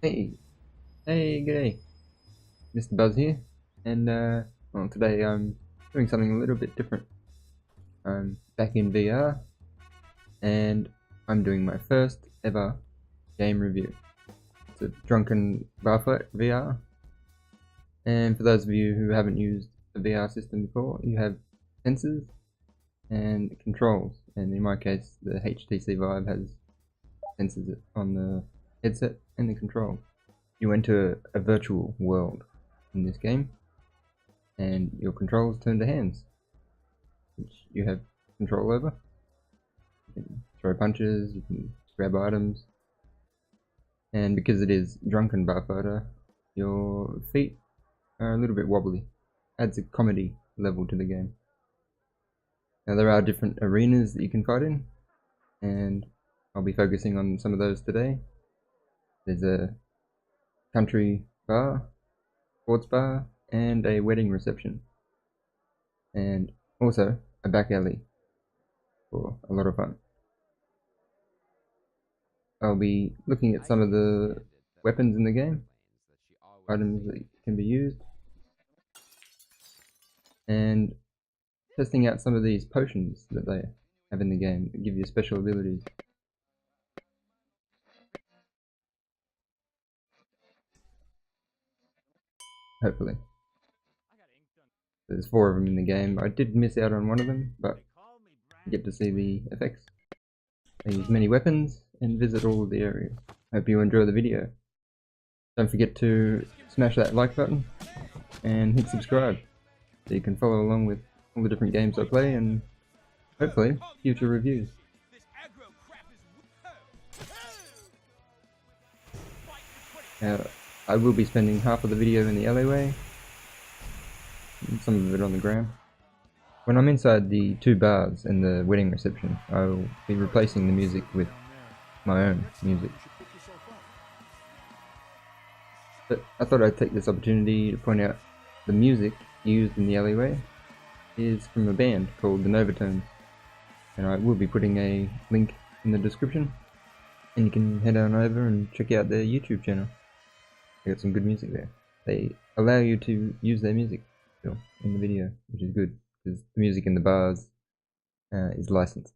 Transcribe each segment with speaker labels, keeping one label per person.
Speaker 1: Hey, hey, g'day, MrBuzZz here, and well, today I'm doing something a little bit different. I'm back in VR, and I'm doing my first ever game review. It's a Drunkn Bar Fight VR, and for those of you who haven't used a VR system before, you have sensors and controls, and in my case, the HTC Vive has sensors on the headset and the control. You enter a virtual world in this game, and your controls turn to hands, which you have control over. You can throw punches, you can grab items, and because it is Drunkn Bar Fighter, your feet are a little bit wobbly. Adds a comedy level to the game. Now there are different arenas that you can fight in, and I'll be focusing on some of those today. There's a country bar, sports bar, and a wedding reception, and also a back alley for a lot of fun. I'll be looking at some of the weapons in the game, items that can be used, and testing out some of these potions that they have in the game that give you special abilities. Hopefully. There's 4 of them in the game. I did miss out on one of them, but you get to see the effects. I use many weapons and visit all of the areas. Hope you enjoy the video. Don't forget to smash that like button and hit subscribe so you can follow along with all the different games I play and hopefully future reviews. I will be spending half of the video in the alleyway and some of it on the ground. When I'm inside the 2 bars and the wedding reception, I'll be replacing the music with my own music. But I thought I'd take this opportunity to point out the music used in the alleyway is from a band called the Novatones, and I will be putting a link in the description, and you can head on over and check out their YouTube channel. They got some good music there. They allow you to use their music still in the video, which is good, because the music in the bars is licensed.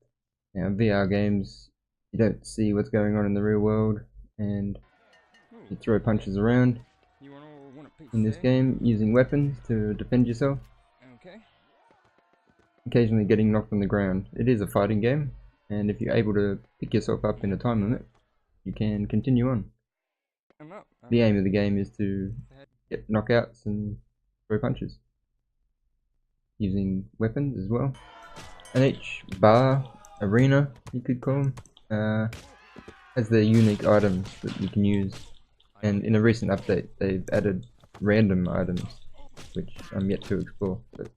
Speaker 1: Now, in VR games, you don't see what's going on in the real world, and you throw punches around. In this game, using weapons to defend yourself. Occasionally getting knocked on the ground. It is a fighting game, and if you're able to pick yourself up in a time limit, you can continue on. The aim of the game is to get knockouts and throw punches, using weapons as well. And each bar, arena, you could call them, has their unique items that you can use. And in a recent update, they've added random items, which I'm yet to explore, but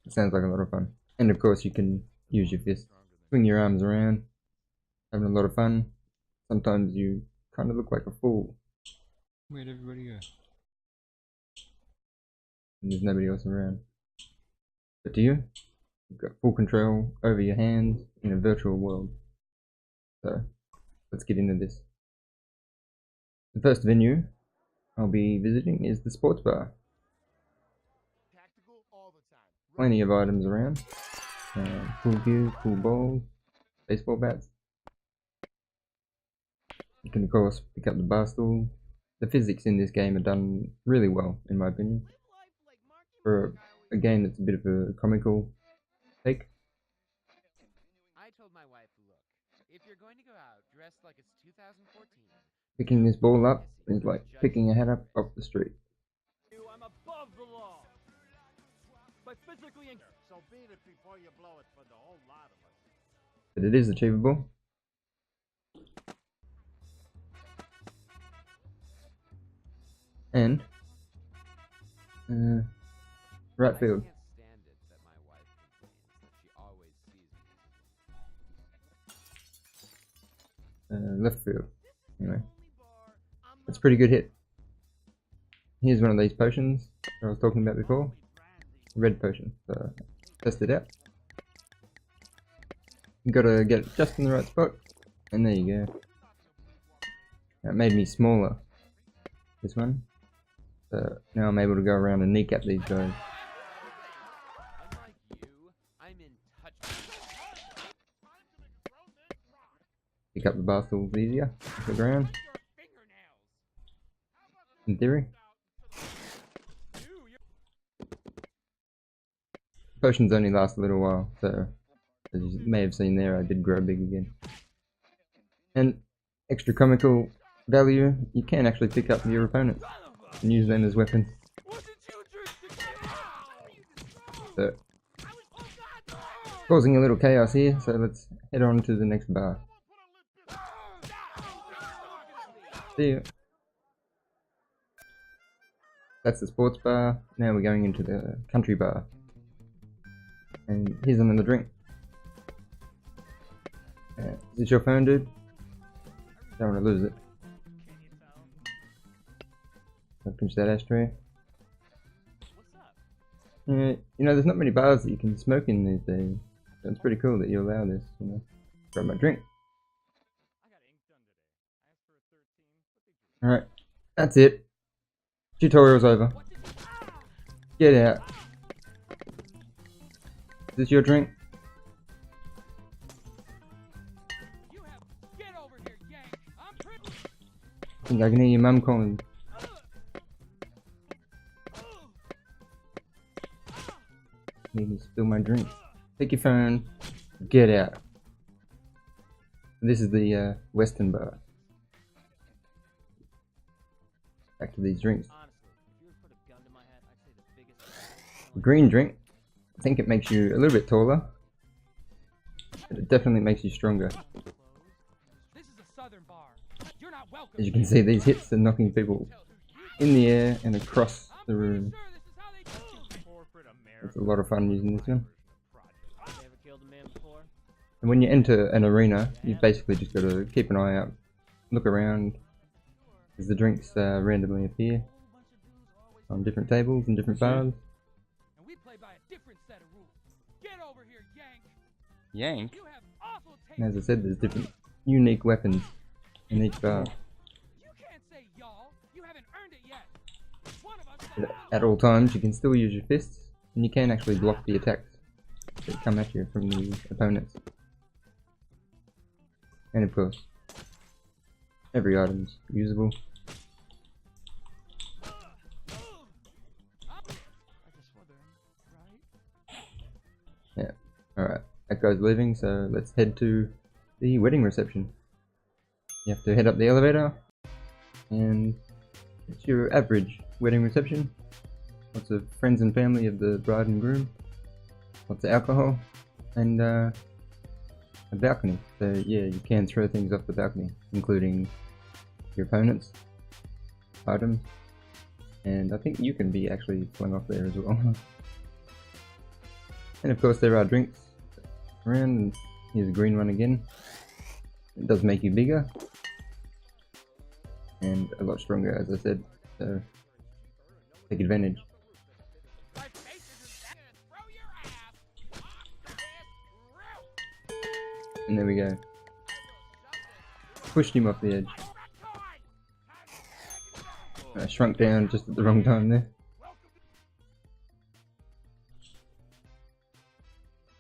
Speaker 1: it sounds like a lot of fun. And of course, you can use your fists, swing your arms around, having a lot of fun. Sometimes you kind of look like a fool. Where'd everybody go? And there's nobody else around. But to you, you've got full control over your hands in a virtual world. So, let's get into this. The first venue I'll be visiting is the sports bar. Plenty of items around. Pool cues, pool balls, baseball bats. You can of course pick up the bar stool. The physics in this game are done really well, in my opinion. For a game that's a bit of a comical take. Picking this ball up is like picking a hat up off the street. But it is achievable. And right field. Left field. Anyway, that's a pretty good hit. Here's one of these potions that I was talking about before. Red potion. So test it out. You gotta get it just in the right spot, and there you go. That made me smaller this one. So now I'm able to go around and kneecap these guys. Pick up the bar stools easier off the ground. In theory. Potions only last a little while, so as you may have seen there, I did grow big again. And extra comical value, you can actually pick up your opponents and use them as weapons. So, causing a little chaos here, so let's head on to the next bar. See ya. That's the sports bar. Now we're going into the country bar. And here's another drink. Is this your phone, dude? Don't want to lose it. I'll pinch that ashtray. Yeah, you know, there's not many bars that you can smoke in these days. So it's pretty cool that you allow this, you know. Grab my drink. Alright, that's it. Tutorial's over. Get out. Is this your drink? I think I can hear your mum calling. Need to spill my drink. Take your phone. Get out. This is the Western bar. Back to these drinks. The green drink. I think it makes you a little bit taller. But it definitely makes you stronger. As you can see, these hits are knocking people in the air and across the room. It's a lot of fun using this one. And when you enter an arena, you've basically just got to keep an eye out, look around, as the drinks randomly appear on different tables and different bars. Yank? And as I said, there's different unique weapons in each bar. But at all times, you can still use your fists, and you can actually block the attacks that come at you from the opponents. And of course, every item's usable. Yeah, alright, that guy's leaving, so let's head to the wedding reception. You have to head up the elevator, and it's your average wedding reception. Lots of friends and family of the bride and groom, lots of alcohol, and a balcony. So yeah, you can throw things off the balcony, including your opponents, items, and I think you can be actually flung off there as well. And of course there are drinks around, and here's a green one again. It does make you bigger and a lot stronger, as I said, so take advantage. And there we go. Pushed him off the edge. I shrunk down just at the wrong time there.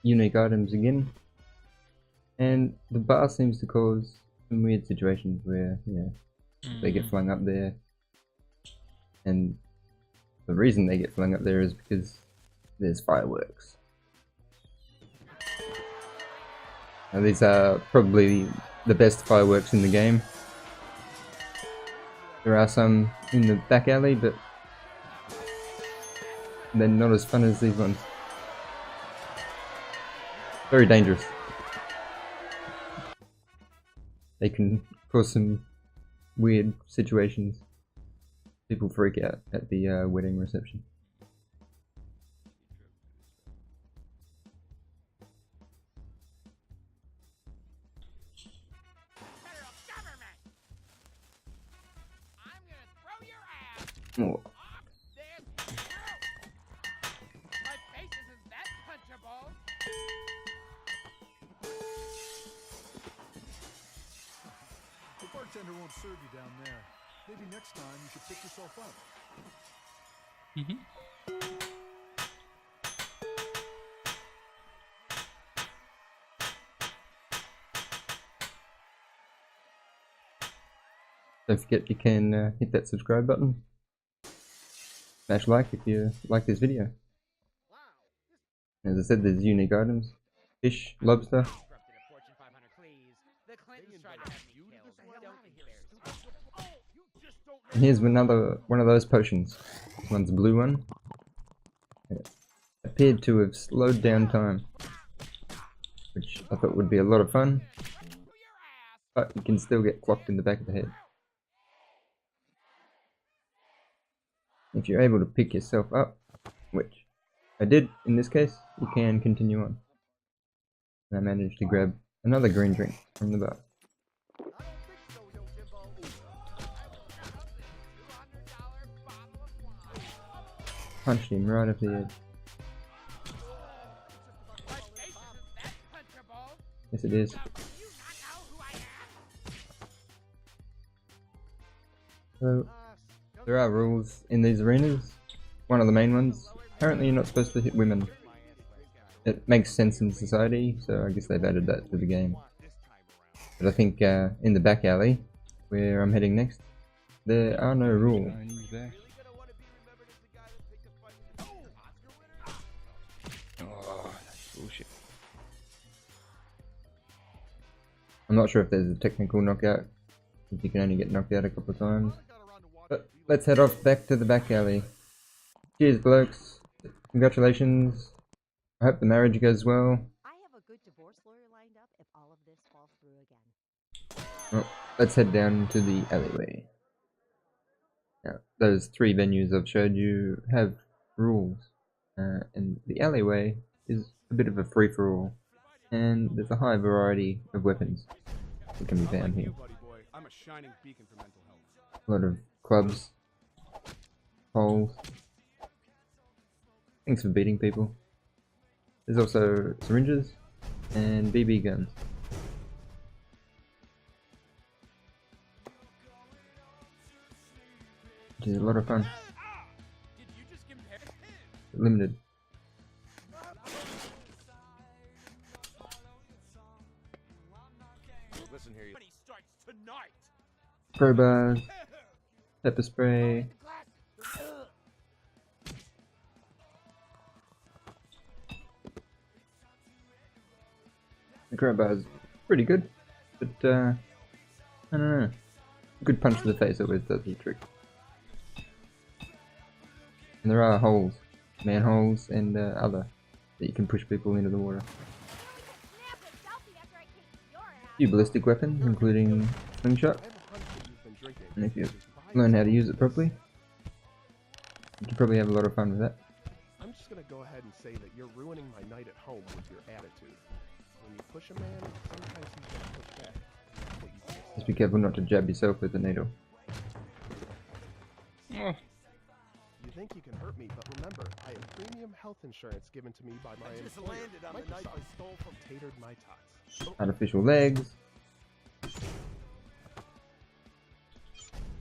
Speaker 1: Unique items again. And the bar seems to cause some weird situations where, yeah, they get flung up there. And the reason they get flung up there is because there's fireworks. Now these are probably the best fireworks in the game. There are some in the back alley, but they're not as fun as these ones. Very dangerous. They can cause some weird situations. People freak out at the wedding reception. Oh.
Speaker 2: The bartender won't serve you down there. Maybe next time you should pick yourself up.
Speaker 1: Don't forget you can hit that subscribe button. Smash like if you like this video. As I said, there's unique items. Fish, lobster. And here's another one of those potions. This one's a blue one. It appeared to have slowed down time, which I thought would be a lot of fun. But you can still get clocked in the back of the head. If you're able to pick yourself up, which I did in this case, you can continue on. And I managed to grab another green drink from the bar. Punched him right off the head. Yes, it is. So, there are rules in these arenas. One of the main ones, apparently you're not supposed to hit women. It makes sense in society, so I guess they've added that to the game. But I think in the back alley, where I'm heading next, there are no rules.
Speaker 3: Oh, that's bullshit.
Speaker 1: I'm not sure if there's a technical knockout, if you can only get knocked out a couple of times. But let's head off back to the back alley. Cheers, blokes. Congratulations. I hope the marriage goes well.
Speaker 4: I have a good divorce lawyer lined up if all of this falls through again.
Speaker 1: Well, let's head down to the alleyway. Now, those three venues I've showed you have rules. And the alleyway is a bit of a free-for-all. And there's a high variety of weapons that can be found here. A lot of clubs, poles. Thanks for beating people. There's also syringes and BB guns. Which is a lot of fun. Limited.
Speaker 2: Listen here,
Speaker 1: Crowbars, pepper spray. The crowbar is pretty good, but I don't know. A good punch to the face always does the trick. And there are holes, manholes, and other that you can push people into the water. A few ballistic weapons, including slingshot. And if you learn how to use it properly, you can probably have a lot of fun with that.
Speaker 2: I'm just gonna go ahead and say that you're ruining my night at home with your attitude. When you push a man, sometimes he's gonna push back. That's what you say.
Speaker 1: Just be careful not to jab yourself with the needle.
Speaker 3: Oh,
Speaker 2: You think you can hurt me, but remember, I have premium health insurance given to me by my employer. Microsoft stole from Tatered My Tots.
Speaker 1: Artificial legs.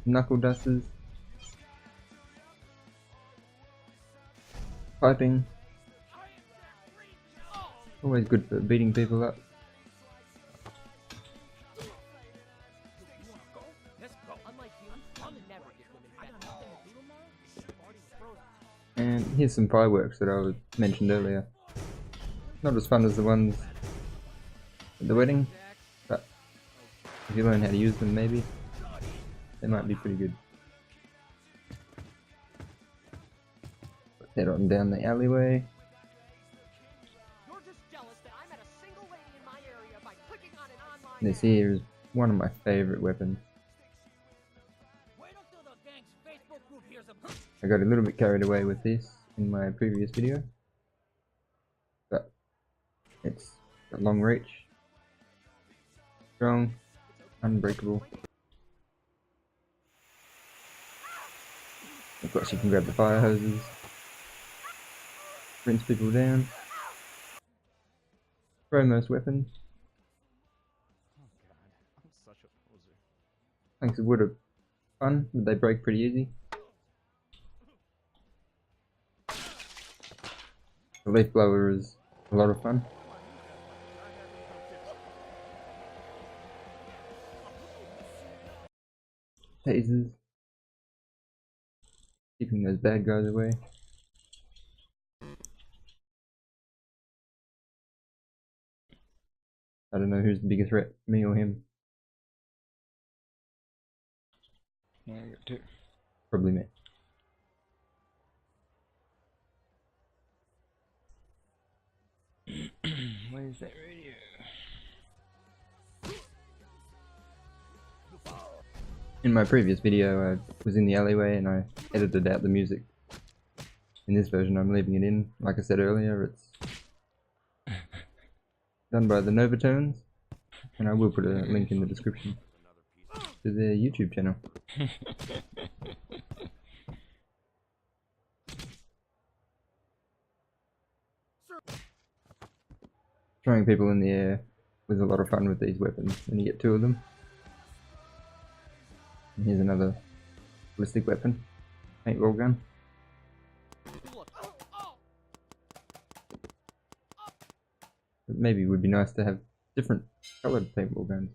Speaker 1: Knuckle dusters. Piping. Always good for beating people up. And here's some fireworks that I mentioned earlier. Not as fun as the ones at the wedding, but if you learn how to use them maybe, they might be pretty good. Let's head on down the alleyway. This here is one of my favourite weapons. I got a little bit carried away with this in my previous video, but it's got long reach, strong, unbreakable. Of course you can grab the fire hoses, rinse people down, throw most weapons.
Speaker 2: Oh god, I'm such a poser.
Speaker 1: Thanks, it would have fun, but they break pretty easy. The leaf blower is a lot of fun. Tasers. Keeping those bad guys away. I don't know who's the biggest threat, me or him.
Speaker 3: Yeah, I got two.
Speaker 1: Probably me.
Speaker 3: Where's that radio?
Speaker 1: In my previous video, I was in the alleyway and I edited out the music. In this version, I'm leaving it in. Like I said earlier, it's done by the Novatones, and I will put a link in the description to their YouTube channel. Throwing people in the air was a lot of fun with these weapons, and you get two of them. And here's another ballistic weapon, paintball gun. But maybe it would be nice to have different coloured paintball guns.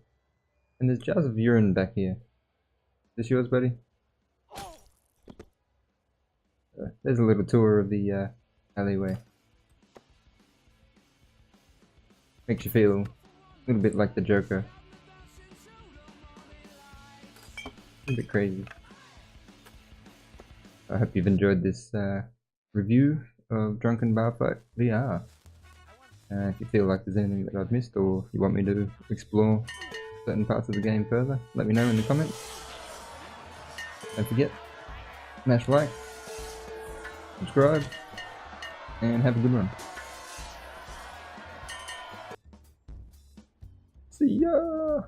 Speaker 1: And there's jars of urine back here. Is this yours, buddy? There's a little tour of the alleyway. Makes you feel a little bit like the Joker. A little bit crazy. I hope you've enjoyed this review of Drunkn Bar Fight VR. If you feel like there's anything that I've missed or you want me to explore certain parts of the game further, let me know in the comments. Don't forget, smash like, subscribe, and have a good one. See ya!